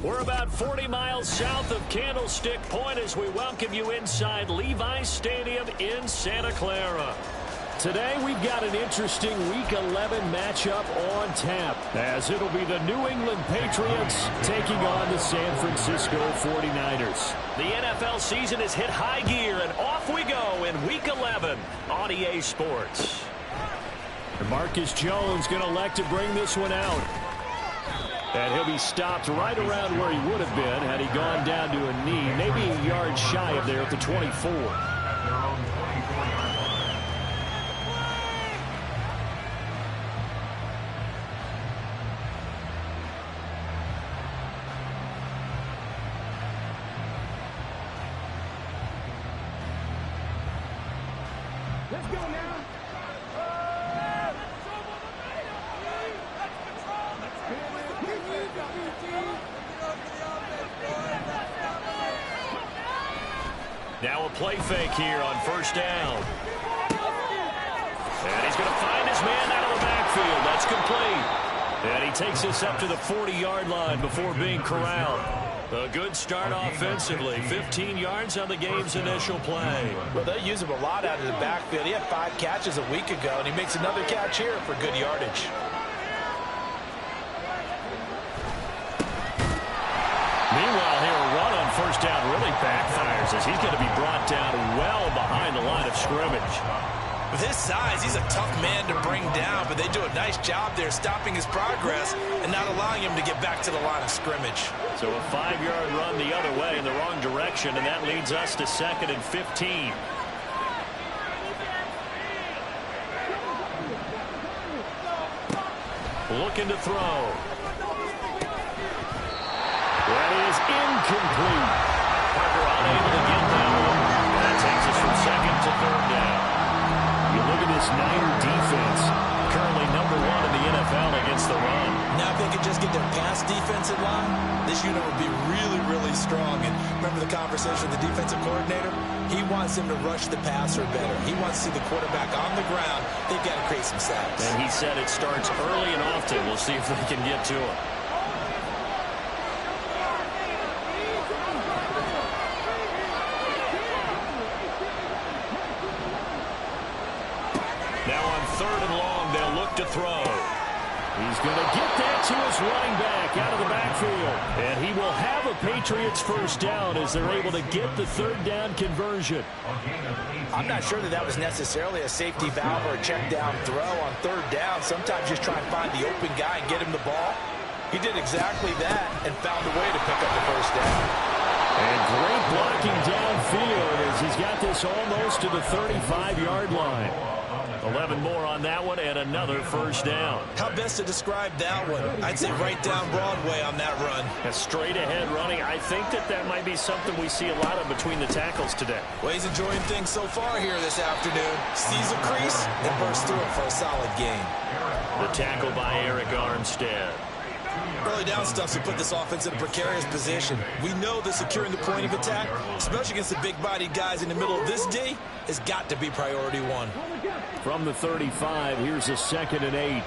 We're about 40 miles south of Candlestick Point as we welcome you inside Levi's Stadium in Santa Clara. Today we've got an interesting Week 11 matchup on tap, as it'll be the New England Patriots taking on the San Francisco 49ers. The NFL season has hit high gear, and off we go in Week 11 on EA Sports. And Marcus Jones going to elect to bring this one out. And he'll be stopped right around where he would have been had he gone down to a knee, maybe a yard shy of there at the 24. Let's go now. Now a play fake here on first down. And he's going to find his man out of the backfield. That's complete. And he takes us up to the 40-yard line before being corralled. A good start offensively. 15 yards on the game's initial play. Well, they use him a lot out of the backfield. He had 5 catches a week ago, and he makes another catch here for good yardage. Meanwhile, here a run on first down really backfires as he's going to be brought down well behind the line of scrimmage. With his size, he's a tough man to bring down, but they do a nice job there stopping his progress and not allowing him to get back to the line of scrimmage. So a 5-yard run the other way in the wrong direction, and that leads us to 2nd and 15. Looking to throw. That is incomplete. Parker unable to get that one. That takes us from 2nd to 3rd down. You look at this Niner defense, currently #1 in the NFL against the run. Now if they could just get their pass defense in line, this unit would be really, really strong. And remember the conversation with the defensive coordinator? He wants them to rush the passer better. He wants to see the quarterback on the ground. They've got to create some sacks. And he said it starts early and often. We'll see if they can get to him. Now on 3rd and long, they'll look to throw. He's going to get that to his running back out of the backfield. And he will have a Patriots first down as they're able to get the 3rd down conversion. I'm not sure that was necessarily a safety valve or a check down throw on 3rd down. Sometimes just try and find the open guy and get him the ball. He did exactly that and found a way to pick up the first down. And great blocking downfield as he's got this almost to the 35-yard line. 11 more on that one and another first down. How best to describe that one? I'd say right down Broadway on that run. A straight ahead running. I think that might be something we see a lot of between the tackles today. Well, he's enjoying things so far here this afternoon. Sees a crease and bursts through it for a solid gain. The tackle by Eric Armstead. Early down stuff to put this offense in a precarious position. We know that securing the point of attack, especially against the big-bodied guys in the middle of this D, has got to be priority 1. From the 35, here's a 2nd and 8.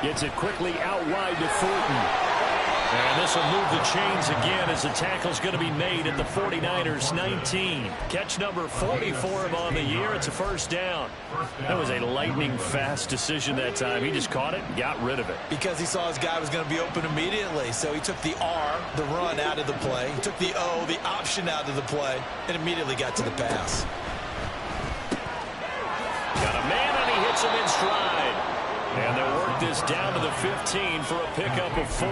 Gets it quickly out wide to Fulton. And this will move the chains again as the tackle's going to be made at the 49ers 19. Catch number 40 for him on the year. It's a first down. That was a lightning-fast decision that time. He just caught it and got rid of it. Because he saw his guy was going to be open immediately. So he took the R, the run, out of the play. He took the O, the option, out of the play, and immediately got to the pass. Got a man, and he hits him in stride. And they'll work this down to the 15 for a pickup of 4.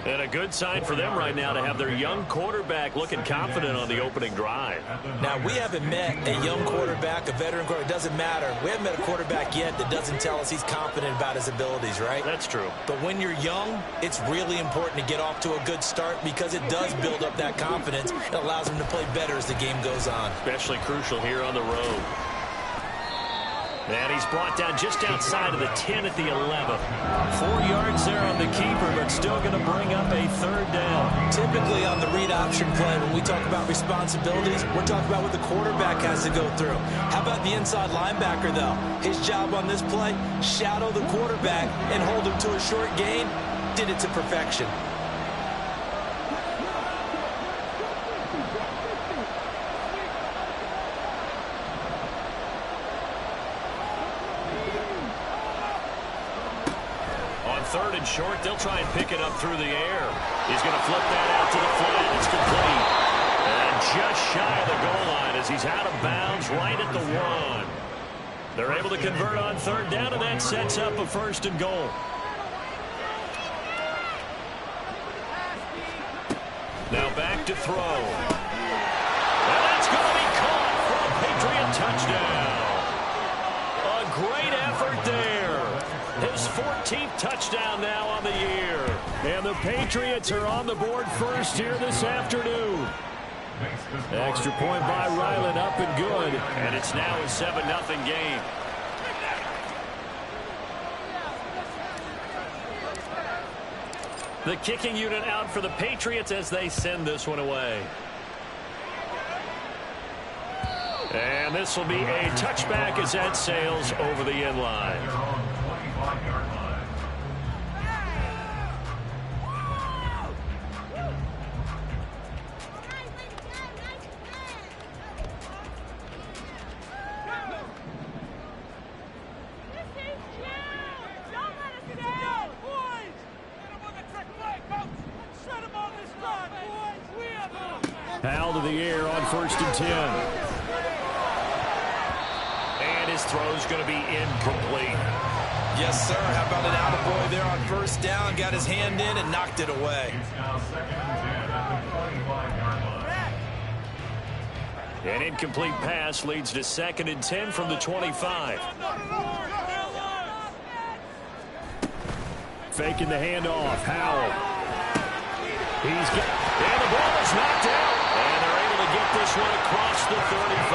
And a good sign for them right now to have their young quarterback looking confident on the opening drive. Now, we haven't met a young quarterback, a veteran quarterback. It doesn't matter. We haven't met a quarterback yet that doesn't tell us he's confident about his abilities, right? That's true. But when you're young, it's really important to get off to a good start because it does build up that confidence. It allows him to play better as the game goes on. Especially crucial here on the road. And he's brought down just outside of the 10 at the 11. 4 yards there on the keeper, but still going to bring up a third down. Typically on the read option play, when we talk about responsibilities, we're talking about what the quarterback has to go through. How about the inside linebacker, though? His job on this play, shadow the quarterback and hold him to a short gain. Did it to perfection. Third and short, they'll try and pick it up through the air. He's going to flip that out to the flat. It's complete. And just shy of the goal line as he's out of bounds right at the 1. They're able to convert on third down, and that sets up a first and goal. Now back to throw. And that's going to be caught for a Patriot touchdown. A great effort there. His 14th touchdown now on the year. And the Patriots are on the board first here this afternoon. Extra point by Ryland, up and good. And it's now a 7-0 game. The kicking unit out for the Patriots as they send this one away. And this will be a touchback as that sails over the end line. Powell to the air on 1st and 10. And his throw's going to be incomplete. Yes, sir. How about an attaboy there on 1st down? Got his hand in and knocked it away. An incomplete pass leads to 2nd and 10 from the 25. Faking the handoff. Howell. He's got, and the ball is knocked out. And they're able to get this one across the 35.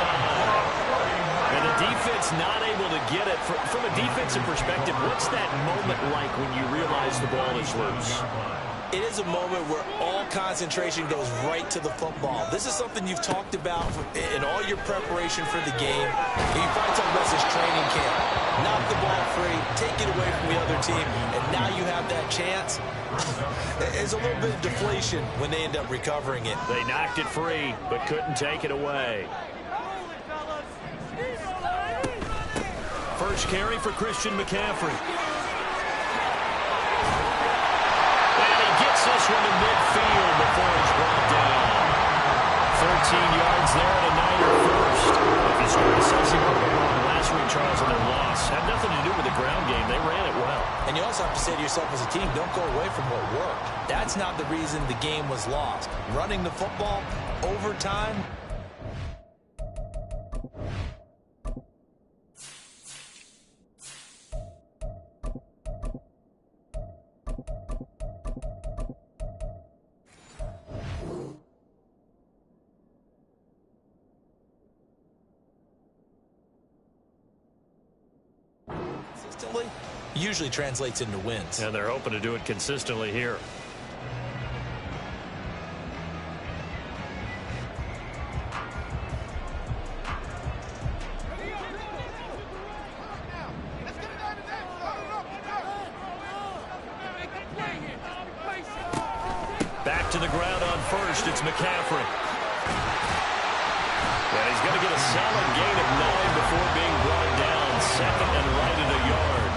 And the defense not able to get it. From a defensive perspective, what's that moment like when you realize the ball is loose? It is a moment where all concentration goes right to the football. This is something you've talked about in all your preparation for the game. You probably talk about this training camp. Knock the ball free, take it away from the other team, and now you have that chance. It's a little bit of deflation when they end up recovering it. They knocked it free, but couldn't take it away. First carry for Christian McCaffrey. And he gets this one to midfield before he's brought down. 13 yards there and a Niner first. If you start assessing what went wrong last week, Charles, in their loss, had nothing to do with the ground game. They ran it well. And you also have to say to yourself as a team, don't go away from what worked. That's not the reason the game was lost. Running the football, overtime. Usually translates into wins. And they're hoping to do it consistently here. Back to the ground on 1st. It's McCaffrey. And he's going to get a solid gain of 9 before being brought down. 2nd and right at a yard.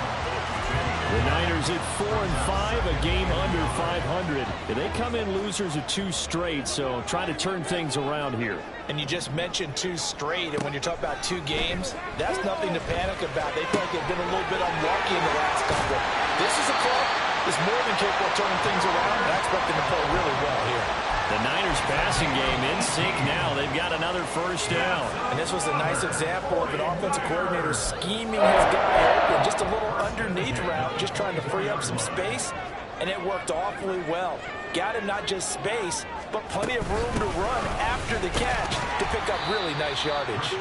The Niners at 4-5, a game under 500. And they come in losers of 2 straight, so trying to turn things around here. And you just mentioned 2 straight, and when you're talking about 2 games, that's nothing to panic about. They feel like they've been a little bit unlucky in the last couple. This is a club that's more than capable of turning things around, and I expect them to play really well here. The Niners passing game in sync now. They've got another first down. And this was a nice example of an offensive coordinator scheming his guy open. Just a little underneath route, just trying to free up some space. and it worked awfully well. Got him not just space, but plenty of room to run after the catch to pick up really nice yardage.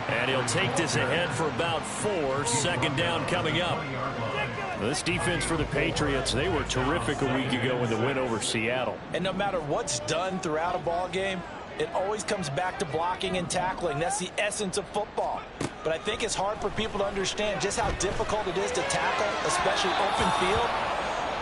And he'll take this ahead for about 4. Second down coming up. This defense for the Patriots, they were terrific a week ago in the win over Seattle. And no matter what's done throughout a ball game, it always comes back to blocking and tackling. That's the essence of football. But I think it's hard for people to understand just how difficult it is to tackle, especially open field.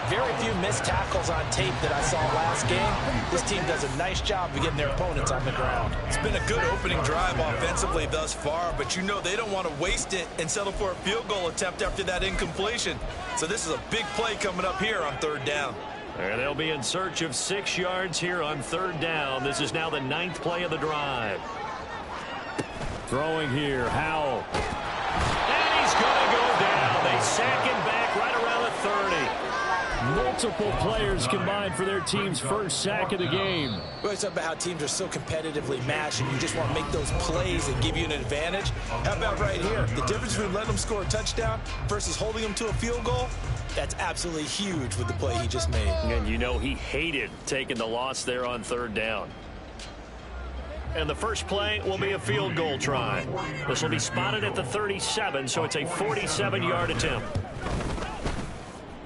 Very few missed tackles on tape that I saw last game. This team does a nice job of getting their opponents on the ground. It's been a good opening drive offensively thus far, but you know they don't want to waste it and settle for a field goal attempt after that incompletion. So this is a big play coming up here on 3rd down. And they'll be in search of 6 yards here on 3rd down. This is now the 9th play of the drive. Throwing here, Howell. And he's going to go down. They sack him back right around the 30. Multiple players combined for their team's first sack of the game. We always talk about how teams are so competitively matched and you just want to make those plays that give you an advantage. How about right here? The difference between letting them score a touchdown versus holding them to a field goal, that's absolutely huge with the play he just made. And you know he hated taking the loss there on 3rd down. And the first play will be a field goal try. This will be spotted at the 37, so it's a 47-yard attempt.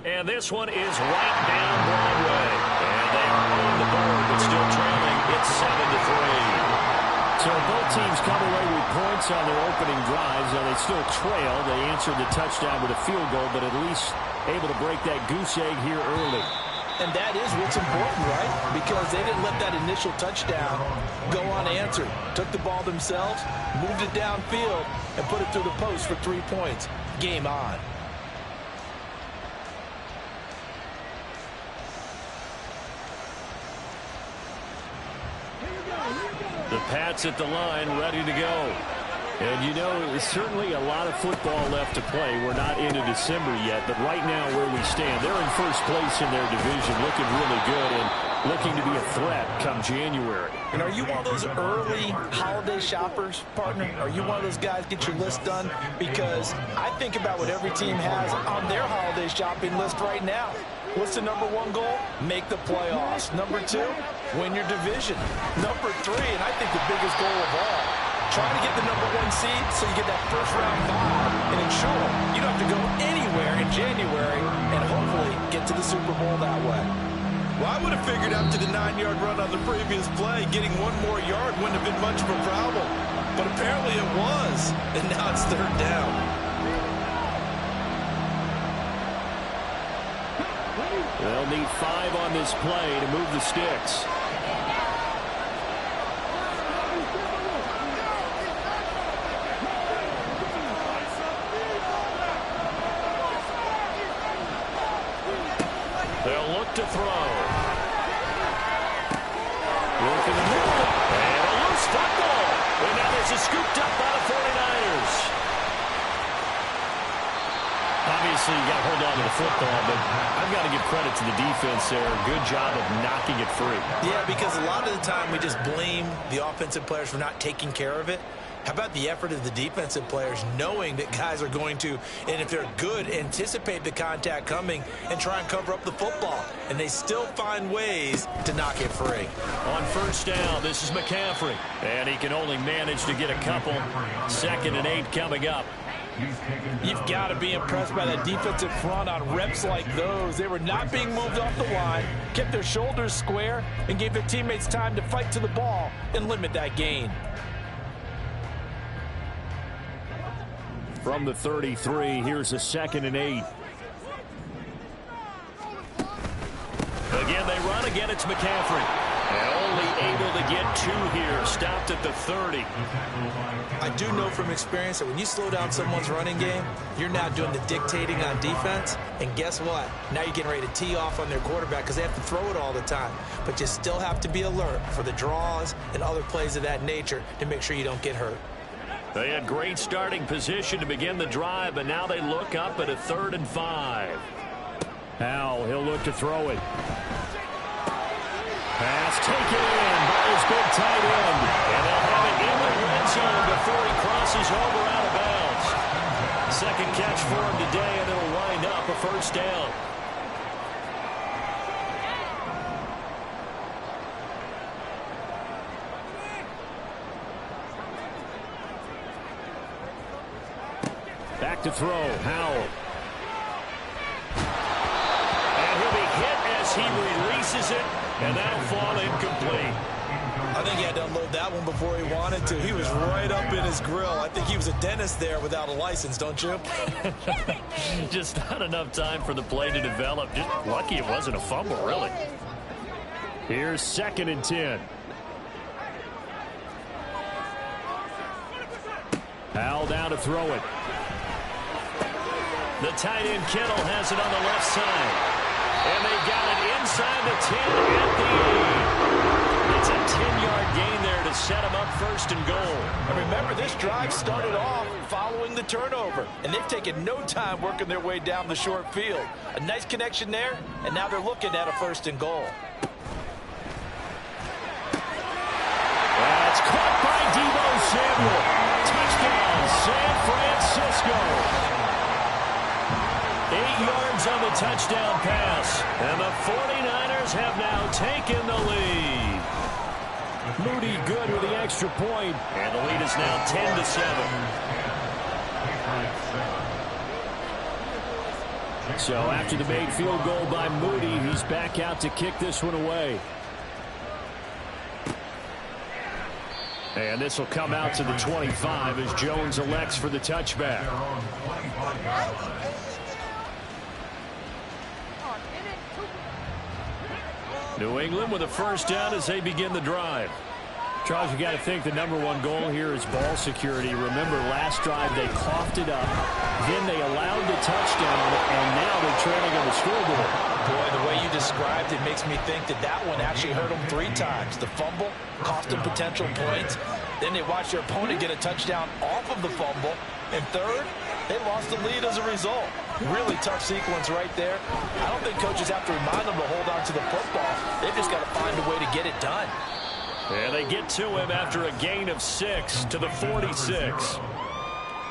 And this one is right down Broadway. And they are on the board, but still trailing. It's 7-3. So both teams come away with points on their opening drives. Now they still trail. They answered the touchdown with a field goal, but at least able to break that goose egg here early. And that is what's important, right? Because they didn't let that initial touchdown go unanswered. Took the ball themselves, moved it downfield, and put it through the post for 3 points. Game on. The Pats at the line, ready to go. And you know, there's certainly a lot of football left to play. We're not into December yet, but right now where we stand, they're in first place in their division, looking really good and looking to be a threat come January. And are you one of those early holiday shoppers, partner? Are you one of those guys get your list done? Because I think about what every team has on their holiday shopping list right now. What's the #1 goal? Make the playoffs. #2, win your division. #3, and I think the biggest goal of all, try to get the #1 seed so you get that first-round bye and ensure you don't have to go anywhere in January and hopefully get to the Super Bowl that way. Well, I would have figured after the 9-yard run on the previous play, getting 1 more yard wouldn't have been much of a problem. But apparently it was, and now it's 3rd down. They'll need 5 on this play to move the sticks. They'll look to throw. Look in the middle. And a loose football. And now there's a scooped up by the 49ers. Obviously, you got to hold on to the football, but I've got to give credit to the defense there. Good job of knocking it free. Yeah, because a lot of the time we just blame the offensive players for not taking care of it. How about the effort of the defensive players knowing that guys are going to, and if they're good, anticipate the contact coming and try and cover up the football. And they still find ways to knock it free. On first down, this is McCaffrey. And he can only manage to get a couple. 2nd and 8 coming up. You've got to be impressed by that defensive front on reps like those. They were not being moved off the line, kept their shoulders square, and gave their teammates time to fight to the ball and limit that gain. From the 33, here's a 2nd and 8. Again, they run. Again, it's McCaffrey. And only able to get 2 here. Stopped at the 30. I do know from experience that when you slow down someone's running game, you're now doing the dictating on defense. And guess what? Now you're getting ready to tee off on their quarterback because they have to throw it all the time. But you still have to be alert for the draws and other plays of that nature to make sure you don't get hurt. They had great starting position to begin the drive, but now they look up at a 3rd and 5. Howell, he'll look to throw it. Pass taken in by his big tight end. And they'll have it in the red zone before he crosses over out of bounds. 2nd catch for him today, and it'll wind up a 1st down. Back to throw, Howell. And he'll be hit as he releases it, and that'll fall incomplete. I think he had to unload that one before he wanted to. He was right up in his grill. I think he was a dentist there without a license, don't you? Just not enough time for the play to develop. Just lucky it wasn't a fumble, really. Here's 2nd and 10. Howell down to throw it. The tight end Kittle has it on the left side. And they got it inside the 10 at the 8. It's a 10-yard gain there to set them up 1st and goal. And remember, this drive started off following the turnover. And they've taken no time working their way down the short field. A nice connection there, and now they're looking at a 1st and goal. That's caught by Deebo Samuel. Touchdown, San Francisco. 8 yards on the touchdown pass. And the 49ers have now taken the lead. Moody good with the extra point. And the lead is now 10-7. So after the made field goal by Moody, he's back out to kick this one away. And this will come out to the 25 as Jones elects for the touchback. New England with a 1st down as they begin the drive. Charles, you got to think the #1 goal here is ball security. Remember, last drive they coughed it up, then they allowed the touchdown, and now they're trailing on the scoreboard. Boy, the way you described it makes me think that that one actually hurt them 3 times. The fumble cost them potential points. Then they watched their opponent get a touchdown off of the fumble. And third, they lost the lead as a result. Really tough sequence right there. I don't think coaches have to remind them to hold on to the football. They've just got to find a way to get it done. And they get to him after a gain of 6 to the 46.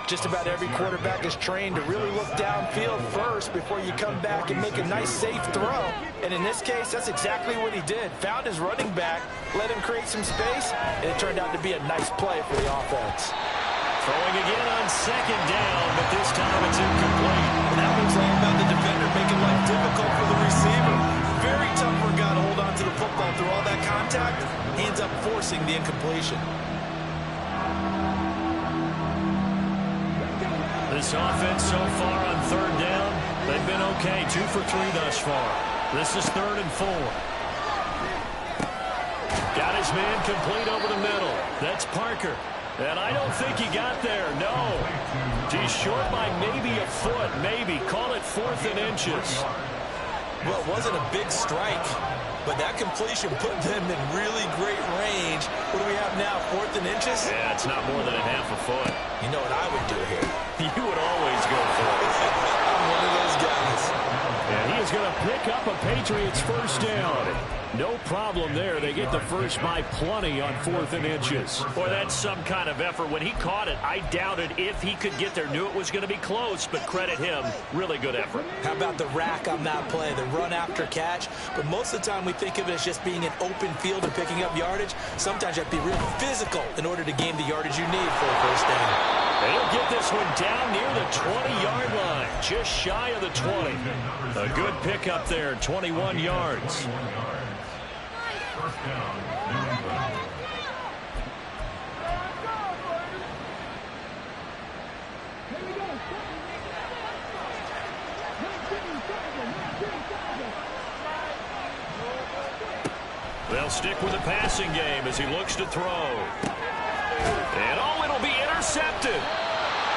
Just about every quarterback is trained to really look downfield first before you come back and make a nice, safe throw. And in this case, that's exactly what he did. Found his running back, let him create some space, and it turned out to be a nice play for the offense. Throwing again on 2nd down, but this time it's incomplete. And that was all about the defender making life difficult for the receiver. Very tough for a guy to hold on to the football through all that contact. He ends up forcing the incompletion. This offense so far on 3rd down, they've been okay. 2 for 3 thus far. This is 3rd and 4. Got his man complete over the middle. That's Parker. And I don't think he got there, no. He's short by maybe a foot, maybe. Call it 4th and inches. Well, it wasn't a big strike, but that completion put them in really great range. What do we have now, 4th and inches? Yeah, it's not more than a half a foot. You know what I would do here? You would always go for it. I'm one of those guys. And he is going to pick up a Patriots 1st down. No problem there. They get the first by plenty on 4th and inches. Boy, that's some kind of effort. When he caught it, I doubted if he could get there. Knew it was going to be close, but credit him. Really good effort. How about the rack on that play, the run after catch? But most of the time we think of it as just being an open field and picking up yardage. Sometimes you have to be real physical in order to gain the yardage you need for a 1st down. They'll get this one down near the 20-yard line, just shy of the 20. A good pickup there, 21 yards. They'll stick with the passing game as he looks to throw. And it'll be intercepted.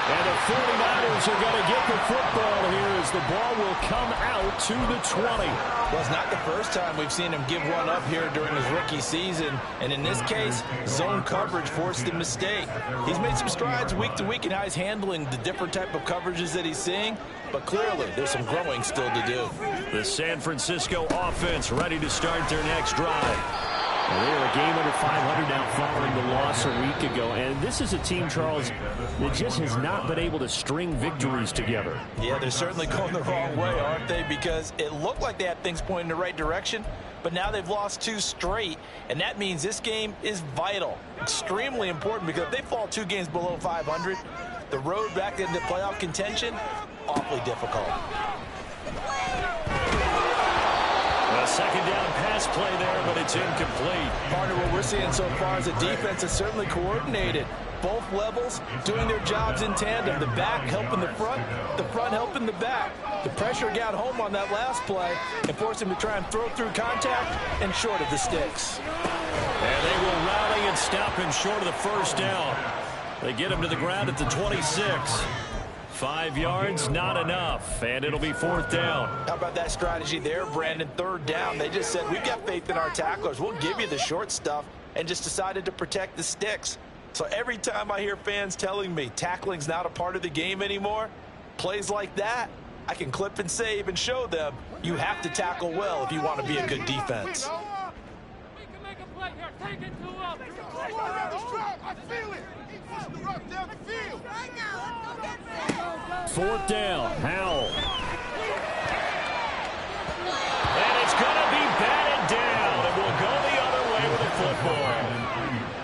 And the 49ers are going to get the football here as the ball will come out to the 20. Well, it's not the first time we've seen him give one up here during his rookie season. And in this case, zone coverage forced the mistake. He's made some strides week to week in how he's handling the different type of coverages that he's seeing. But clearly, there's some growing still to do. The San Francisco offense ready to start their next drive. Well, they are a game under 500 now following the loss a week ago. And this is a team, Charles, that just has not been able to string victories together. Yeah, they're certainly going the wrong way, aren't they? Because it looked like they had things pointing in the right direction, but now they've lost 2 straight, and that means this game is vital, extremely important, because if they fall 2 games below 500, the road back into playoff contention, awfully difficult. A second down pass play there, but it's incomplete. Partner, what we're seeing so far is the defense is certainly coordinated. Both levels doing their jobs in tandem. The back helping the front helping the back. The pressure got home on that last play and forced him to try and throw through contact and short of the sticks. And they will rally and stop him short of the first down. They get him to the ground at the 26. 5 yards, not enough, and it'll be 4th down. How about that strategy there, Brandon? 3rd down. They just said, we've got faith in our tacklers. We'll give you the short stuff, and just decided to protect the sticks. So every time I hear fans telling me tackling's not a part of the game anymore, plays like that, I can clip and save and show them you have to tackle well if you want to be a good defense. We can make a play here. Take it to him. I feel it. He pushed the rock down the field. Right now, let's go get set. 4th down, Howell. And it's going to be batted down, and we'll go the other way with the football.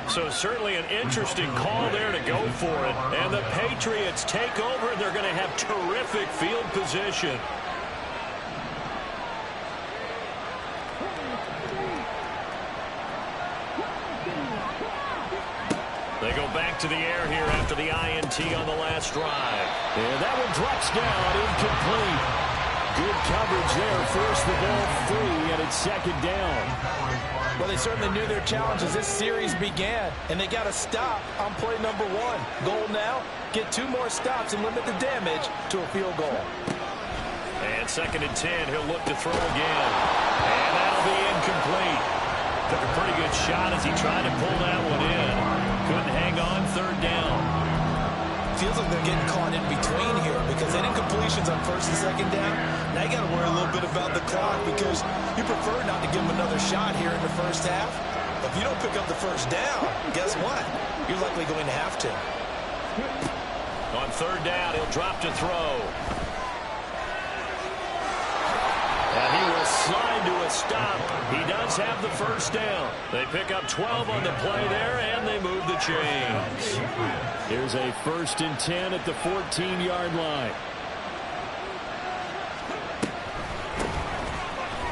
So certainly an interesting call there to go for it. And the Patriots take over, and they're going to have terrific field position. They go back to the air here after the INT on the last drive. And that one drops down, incomplete. Good coverage there, forced the ball free, and it's 2nd down. Well, they certainly knew their challenge as this series began, and they got to stop on play number 1. Goal now, get 2 more stops and limit the damage to a field goal. And 2nd and 10, he'll look to throw again. And that'll be incomplete. Took a pretty good shot as he tried to pull that one in. Couldn't hang on, 3rd down. Feels like they're getting caught in between here because they didn't completions on 1st and 2nd down. Now you got to worry a little bit about the clock because you prefer not to give them another shot here in the first half. If you don't pick up the 1st down, guess what? You're likely going to have to. On 3rd down, he'll drop to throw. And he will slide to a stop. He does have the 1st down. They pick up 12 on the play there, and they move the chains. Here's a 1st and 10 at the 14-yard line.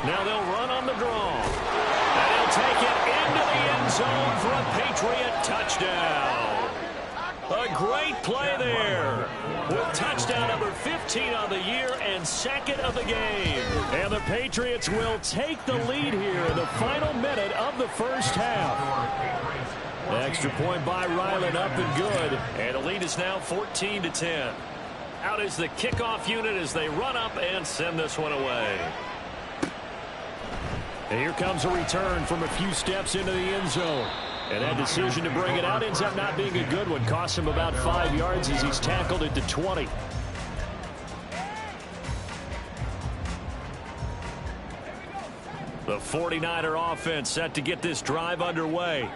Now they'll run on the draw. And he'll take it into the end zone for a Patriot touchdown. A great play there. With touchdown number 15 on the year and 2nd of the game. And the Patriots will take the lead here in the final minute of the first half. Extra point by Ryland, up and good. And the lead is now 14-10. Out is the kickoff unit as they run up and send this one away. And here comes a return from a few steps into the end zone. And that decision to bring it out ends up not being a good one. Costs him about 5 yards as he's tackled at the 20. The 49er offense set to get this drive underway.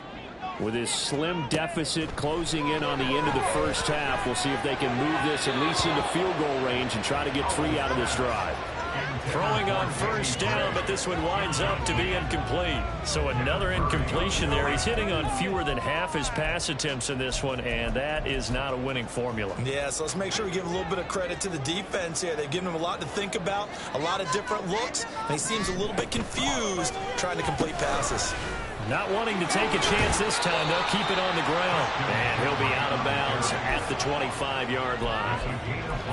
With his slim deficit closing in on the end of the first half, we'll see if they can move this at least into field goal range and try to get 3 out of this drive. Throwing on 1st down, but this one winds up to be incomplete. So another incompletion there. He's hitting on fewer than half his pass attempts in this one, and that is not a winning formula. Yeah, so let's make sure we give a little bit of credit to the defense here. They've given him a lot to think about, a lot of different looks, and he seems a little bit confused trying to complete passes. Not wanting to take a chance this time. They'll keep it on the ground. And he'll be out of bounds at the 25-yard line.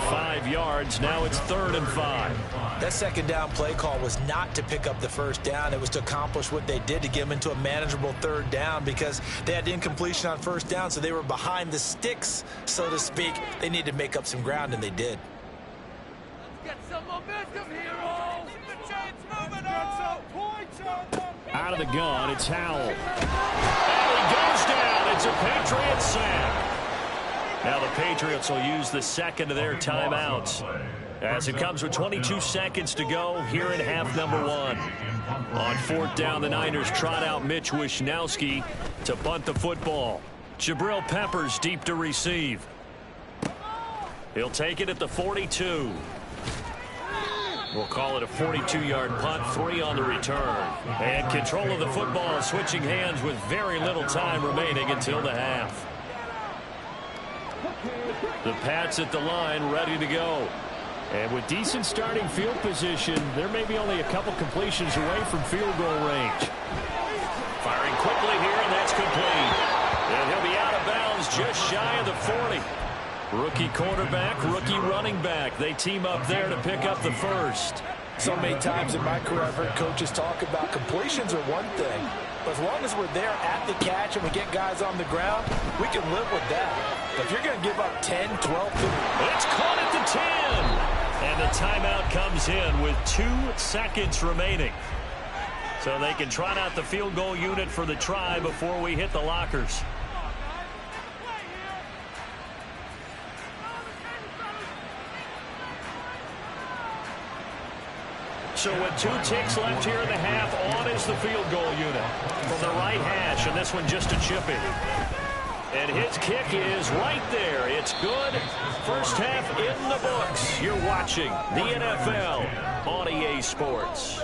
5 yards. Now it's 3rd and 5. That 2nd down play call was not to pick up the 1st down. It was to accomplish what they did to get them into a manageable 3rd down because they had incompletion on 1st down, so they were behind the sticks, so to speak. They needed to make up some ground, and they did. Let's get some momentum, heroes. The chains moving on. Points on them. Out of the gun, it's Howell. And he goes down. It's a Patriot sack. Now the Patriots will use the 2nd of their timeouts as it comes with 22 seconds to go here in half number 1. On 4th down, the Niners trot out Mitch Wishnowski to punt the football. Jabril Peppers deep to receive. He'll take it at the 42. We'll call it a 42-yard punt, 3 on the return. And control of the football switching hands with very little time remaining until the half. The Pats at the line ready to go. And with decent starting field position, there may be only a couple completions away from field goal range. Firing quickly here, and that's complete. And he'll be out of bounds just shy of the 40. Rookie quarterback, rookie running back. They team up there to pick up the first. So many times in my career I've heard coaches talk about completions are one thing. But as long as we're there at the catch and we get guys on the ground, we can live with that. But if you're going to give up 10, 12, 15. It's caught at the 10. And the timeout comes in with 2 seconds remaining. So they can trot out the field goal unit for the try before we hit the lockers. So with 2 ticks left here in the half, on is the field goal unit from the right hash, and this one just a chip in. And his kick is right there. It's good. First half in the books. You're watching the NFL on EA Sports.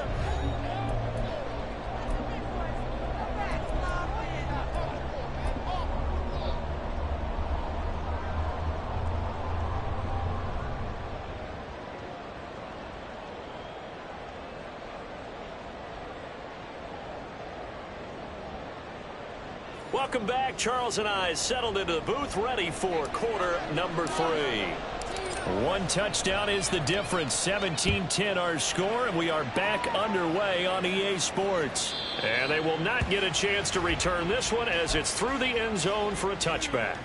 Welcome back. Charles and I settled into the booth, ready for quarter number 3. 1 touchdown is the difference. 17-10 our score, and we are back underway on EA Sports. And they will not get a chance to return this one as it's through the end zone for a touchback.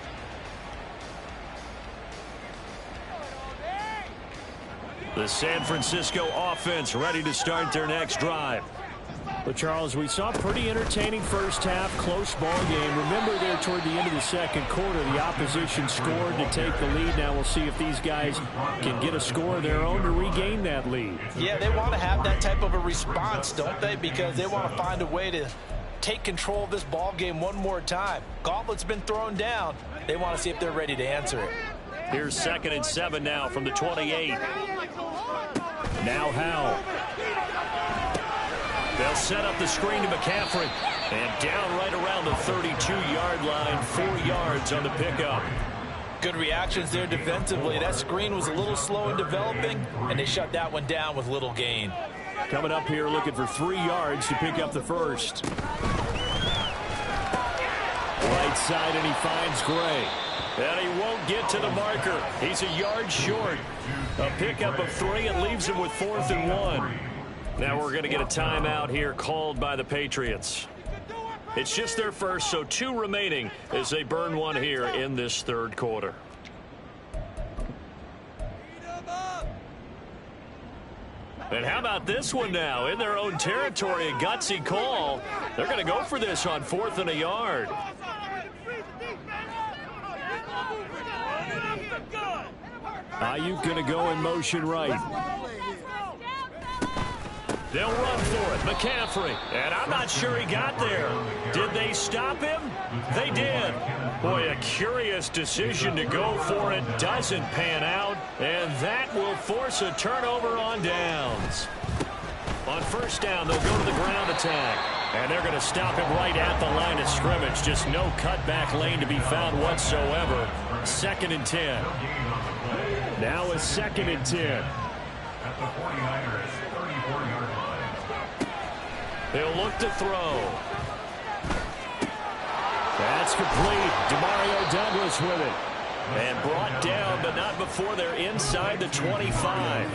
The San Francisco offense ready to start their next drive. But, Charles, we saw a pretty entertaining first half, close ball game. Remember there toward the end of the second quarter, the opposition scored to take the lead. Now we'll see if these guys can get a score of their own to regain that lead. Yeah, they want to have that type of a response, don't they? Because they want to find a way to take control of this ball game one more time. Gauntlet's been thrown down. They want to see if they're ready to answer it. Here's 2nd and 7 now from the 28. Now Howell. They'll set up the screen to McCaffrey. And down right around the 32-yard line, 4 yards on the pickup. Good reactions there defensively. That screen was a little slow in developing, and they shut that one down with little gain. Coming up here looking for 3 yards to pick up the first. Right side, and he finds Gray. And he won't get to the marker. He's a yard short. A pickup of 3 and leaves him with 4th and 1. Now we're going to get a timeout here called by the Patriots. It's just their first, so 2 remaining as they burn 1 here in this third quarter. And how about this one now? In their own territory, a gutsy call. They're going to go for this on 4th and a yard. Ayuk going to go in motion right. They'll run for it. McCaffrey. And I'm not sure he got there. Did they stop him? They did. Boy, a curious decision to go for it. Doesn't pan out. And that will force a turnover on downs. On first down, they'll go to the ground attack. And they're going to stop him right at the line of scrimmage. Just no cutback lane to be found whatsoever. 2nd and 10. Now a 2nd and 10. At the 49ers, 34-yard line. He'll look to throw. That's complete. Demario Douglas with it. And brought down, but not before they're inside the 25.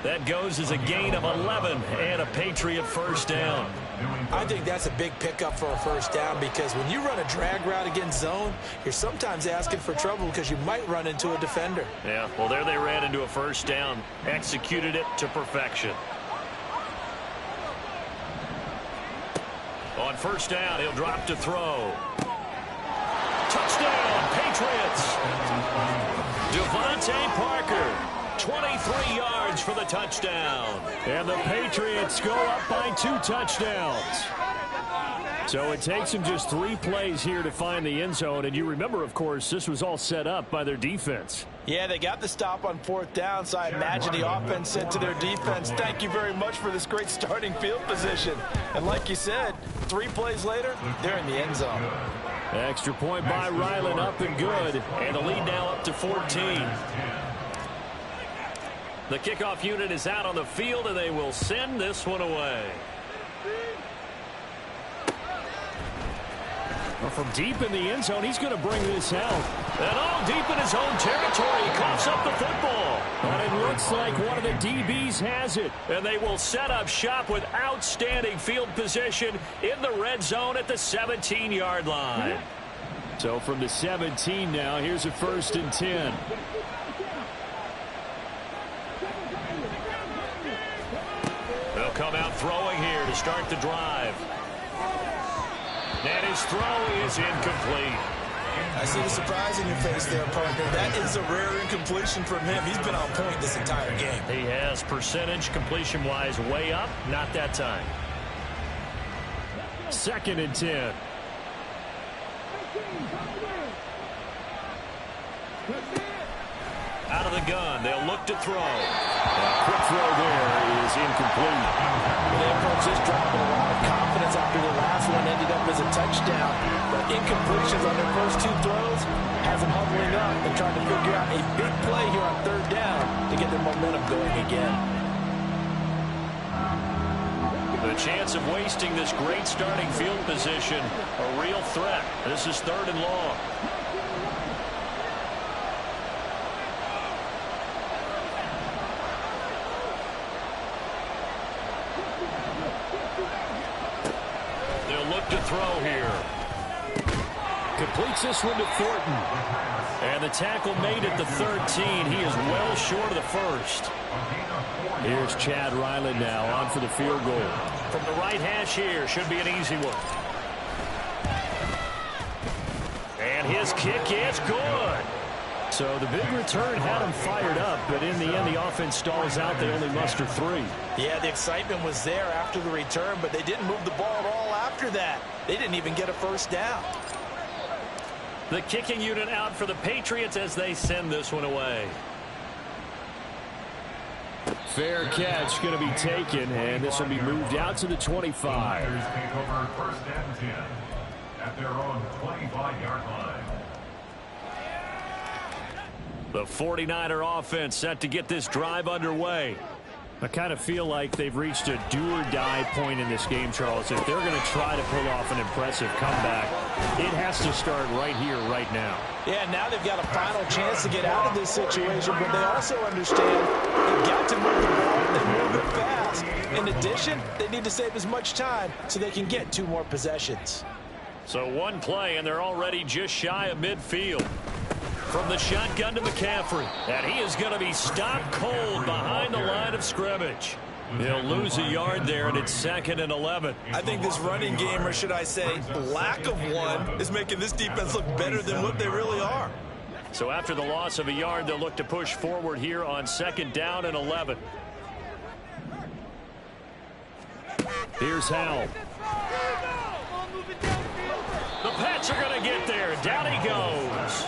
That goes as a gain of 11 and a Patriot first down. I think that's a big pickup for a first down because when you run a drag route against zone, you're sometimes asking for trouble because you might run into a defender. Yeah, well, there they ran into a first down. Executed it to perfection. On first down, he'll drop to throw. Touchdown, Patriots. Devontae Parker. 23 yards for the touchdown. And the Patriots go up by 2 touchdowns. So it takes them just 3 plays here to find the end zone. And you remember, of course, this was all set up by their defense. Yeah, they got the stop on 4th down, so I imagine the offense said to their defense, thank you very much for this great starting field position. And like you said, 3 plays later, they're in the end zone. Extra point by Ryland, up and good. And the lead now up to 14. The kickoff unit is out on the field, and they will send this one away. Well, from deep in the end zone, he's going to bring this out. And all deep in his own territory, he coughs up the football. But it looks like one of the DBs has it. And they will set up shop with outstanding field position in the red zone at the 17-yard line. So from the 17 now, here's a 1st and 10. They'll come out throwing here to start the drive. And his throw is incomplete. I see the surprise in your face there, partner. That is a rare incompletion from him. He's been on point this entire game. He has percentage completion-wise way up. Not that time. 2nd and 10. Out of the gun. They'll look to throw. A quick throw there is incomplete. They approach this drive with a lot of confidence after the last one ended up as a touchdown. But incompletions on their first 2 throws has them huddling up and trying to figure out a big play here on 3rd down to get their momentum going again. The chance of wasting this great starting field position, a real threat. This is 3rd and long. To throw here. Completes this one to Thornton. And the tackle made at the 13. He is well short of the 1st. Here's Chad Ryland now on for the field goal. From the right hash here, should be an easy one. And his kick is good. So the big return had him fired up, but in the end, the offense stalls out. They only muster 3. Yeah, the excitement was there after the return, but they didn't move the ball at all after that. They didn't even get a 1st down. The kicking unit out for the Patriots as they send this one away. Fair catch going to be taken, and this will be moved out to the 25. Take over 1st and 10 at their own 25-yard line. The 49er offense set to get this drive underway. I kind of feel like they've reached a do-or-die point in this game, Charles. If they're going to try to pull off an impressive comeback, it has to start right here, right now. Yeah, now they've got a final chance to get out of this situation, but they also understand they've got to move the ball and move it fast. In addition, they need to save as much time so they can get 2 more possessions. So 1 play, and they're already just shy of midfield. From the shotgun to McCaffrey. And he is going to be stopped cold behind the line of scrimmage. He'll lose a yard there, and it's 2nd and 11. I think this running game, or should I say lack of one, is making this defense look better than what they really are. So after the loss of a yard, they'll look to push forward here on 2nd down and 11. Here's Howell. The Pats are going to get there. Down he goes.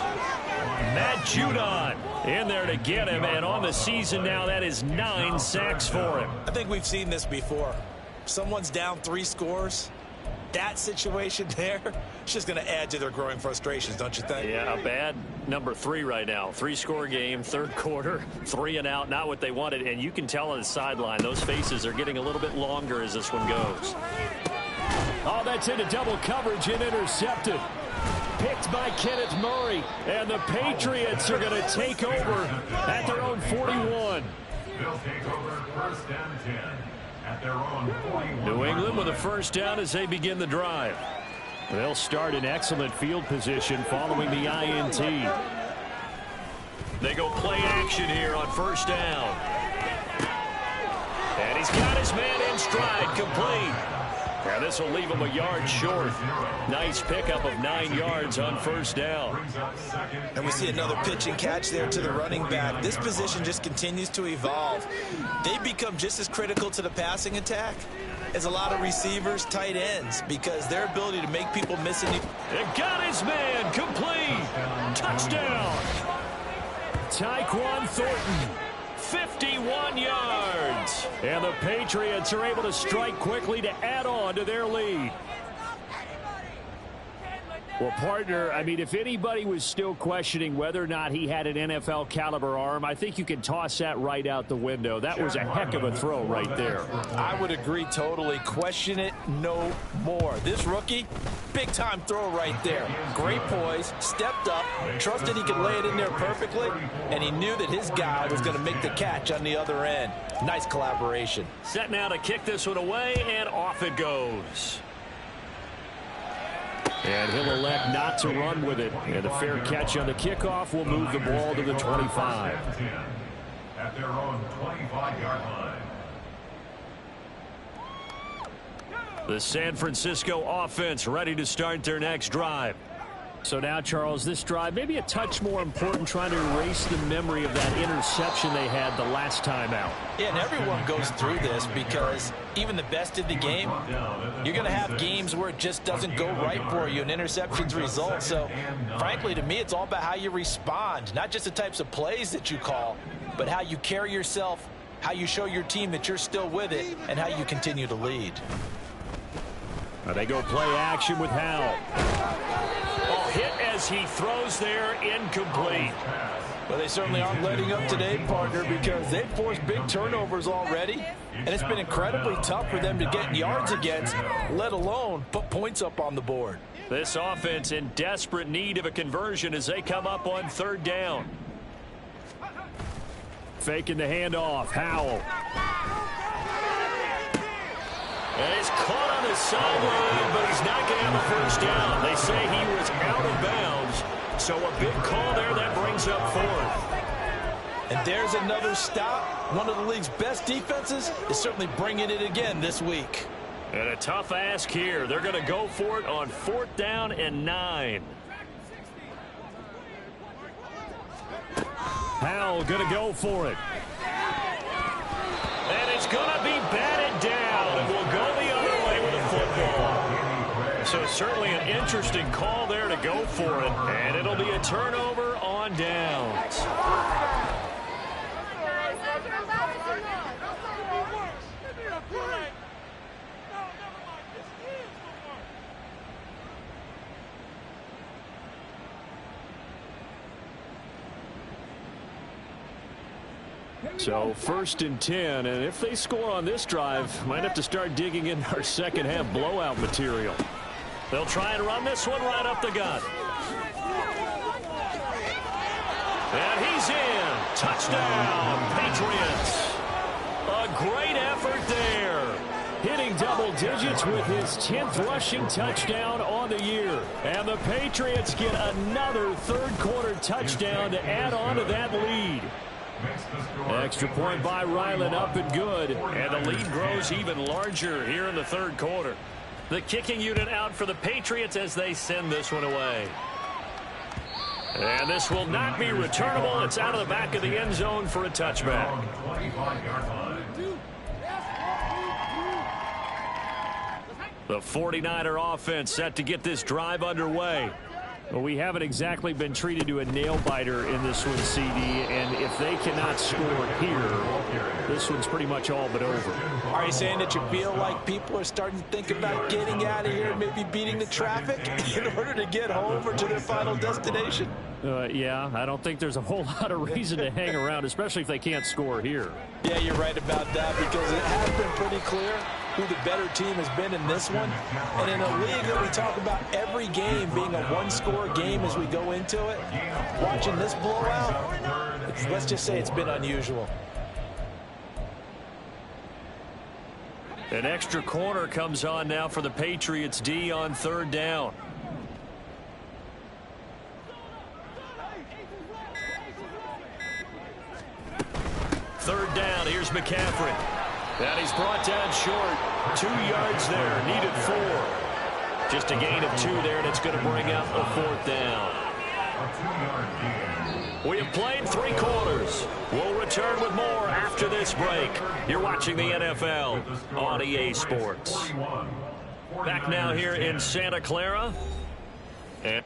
Matt Judon in there to get him, and on the season now, that is 9 sacks for him. I think we've seen this before. Someone's down 3 scores. That situation there, it's just going to add to their growing frustrations, don't you think? Yeah, a bad number 3 right now. 3-score game, 3rd quarter, 3 and out, not what they wanted. And you can tell on the sideline, those faces are getting a little bit longer as this one goes. Oh, that's into double coverage and intercepted. Picked by Kenneth Murray, and the Patriots are going to take over at their own 41. They'll take over 1st and 10 at their own 41. New England with a 1st down as they begin the drive. They'll start in excellent field position following the INT. They go play action here on 1st down. And he's got his man in stride, complete. And this will leave him a yard short. Nice pickup of 9 yards on 1st down. And we see another pitch and catch there to the running back. This position just continues to evolve. They become just as critical to the passing attack is a lot of receivers, tight ends, because their ability to make people miss it. And got his man complete. Touchdown. Tyquan Thornton, 51 yards. And the Patriots are able to strike quickly to add on to their lead. Well, partner, I mean, if anybody was still questioning whether or not he had an NFL caliber arm, I think you can toss that right out the window. That was a heck of a throw right there. I would agree totally. Question it no more. This rookie, big-time throw right there. Great poise, stepped up, trusted he could lay it in there perfectly, and he knew that his guy was going to make the catch on the other end. Nice collaboration. Set now to kick this one away, and off it goes. And he'll elect not to run with it. And a fair catch on the kickoff will move the ball to the 25. At their own 25-yard line. The San Francisco offense ready to start their next drive. So now, Charles, this drive maybe a touch more important, trying to erase the memory of that interception they had the last time out. Yeah, and everyone goes through this because even the best of the game, you're going to have games where it just doesn't go right for you, and interceptions result. So, frankly, to me, it's all about how you respond, not just the types of plays that you call, but how you carry yourself, how you show your team that you're still with it, and how you continue to lead. Now they go play action with Howell. Oh, hit as he throws there, incomplete. Well, they certainly aren't letting up today, partner, because they've forced big turnovers already, and it's been incredibly tough for them to get yards against, let alone put points up on the board. This offense in desperate need of a conversion as they come up on third down. Faking the handoff, Howell. And he's caught on the sideline, but he's not going to have a first down. They say he was out of bounds, so a big call there that brings up fourth. And there's another stop. One of the league's best defenses is certainly bringing it again this week. And a tough ask here. They're going to go for it on 4th down and 9. Howell going to go for it. And it's going to be batted down, and we'll go the other way with the football. So certainly an interesting call there to go for it, and it'll be a turnover on downs. So 1st and 10, and if they score on this drive, might have to start digging in our second half blowout material. They'll try and run this one right up the gut. And he's in. Touchdown, Patriots. A great effort there. Hitting double digits with his 10th rushing touchdown on the year. And the Patriots get another third-quarter touchdown to add on to that lead. Extra point by Ryland, up and good. And the lead grows even larger here in the third quarter. The kicking unit out for the Patriots as they send this one away. And this will not be returnable. It's out of the back of the end zone for a touchback. The 49er offense set to get this drive underway. Well, we haven't exactly been treated to a nail-biter in this one, CD, and if they cannot score here, this one's pretty much all but over. Are you saying that you feel like people are starting to think about getting out of here, maybe beating the traffic in order to get home or to their final destination? Yeah, I don't think there's a whole lot of reason to hang around, especially if they can't score here. Yeah, you're right about that, because it has been pretty clear who the better team has been in this one. And in a league that we talk about every game being a one-score game as we go into it, watching this blowout, let's just say it's been unusual. An extra corner comes on now for the Patriots D on 3rd down. Third down, here's McCaffrey. And he's brought down short. 2 yards there, needed 4. Just a gain of 2 there, and it's going to bring up a 4th down. We have played 3 quarters. We'll return with more after this break. break. You're watching the NFL on EA Sports. Back now here in Santa Clara. And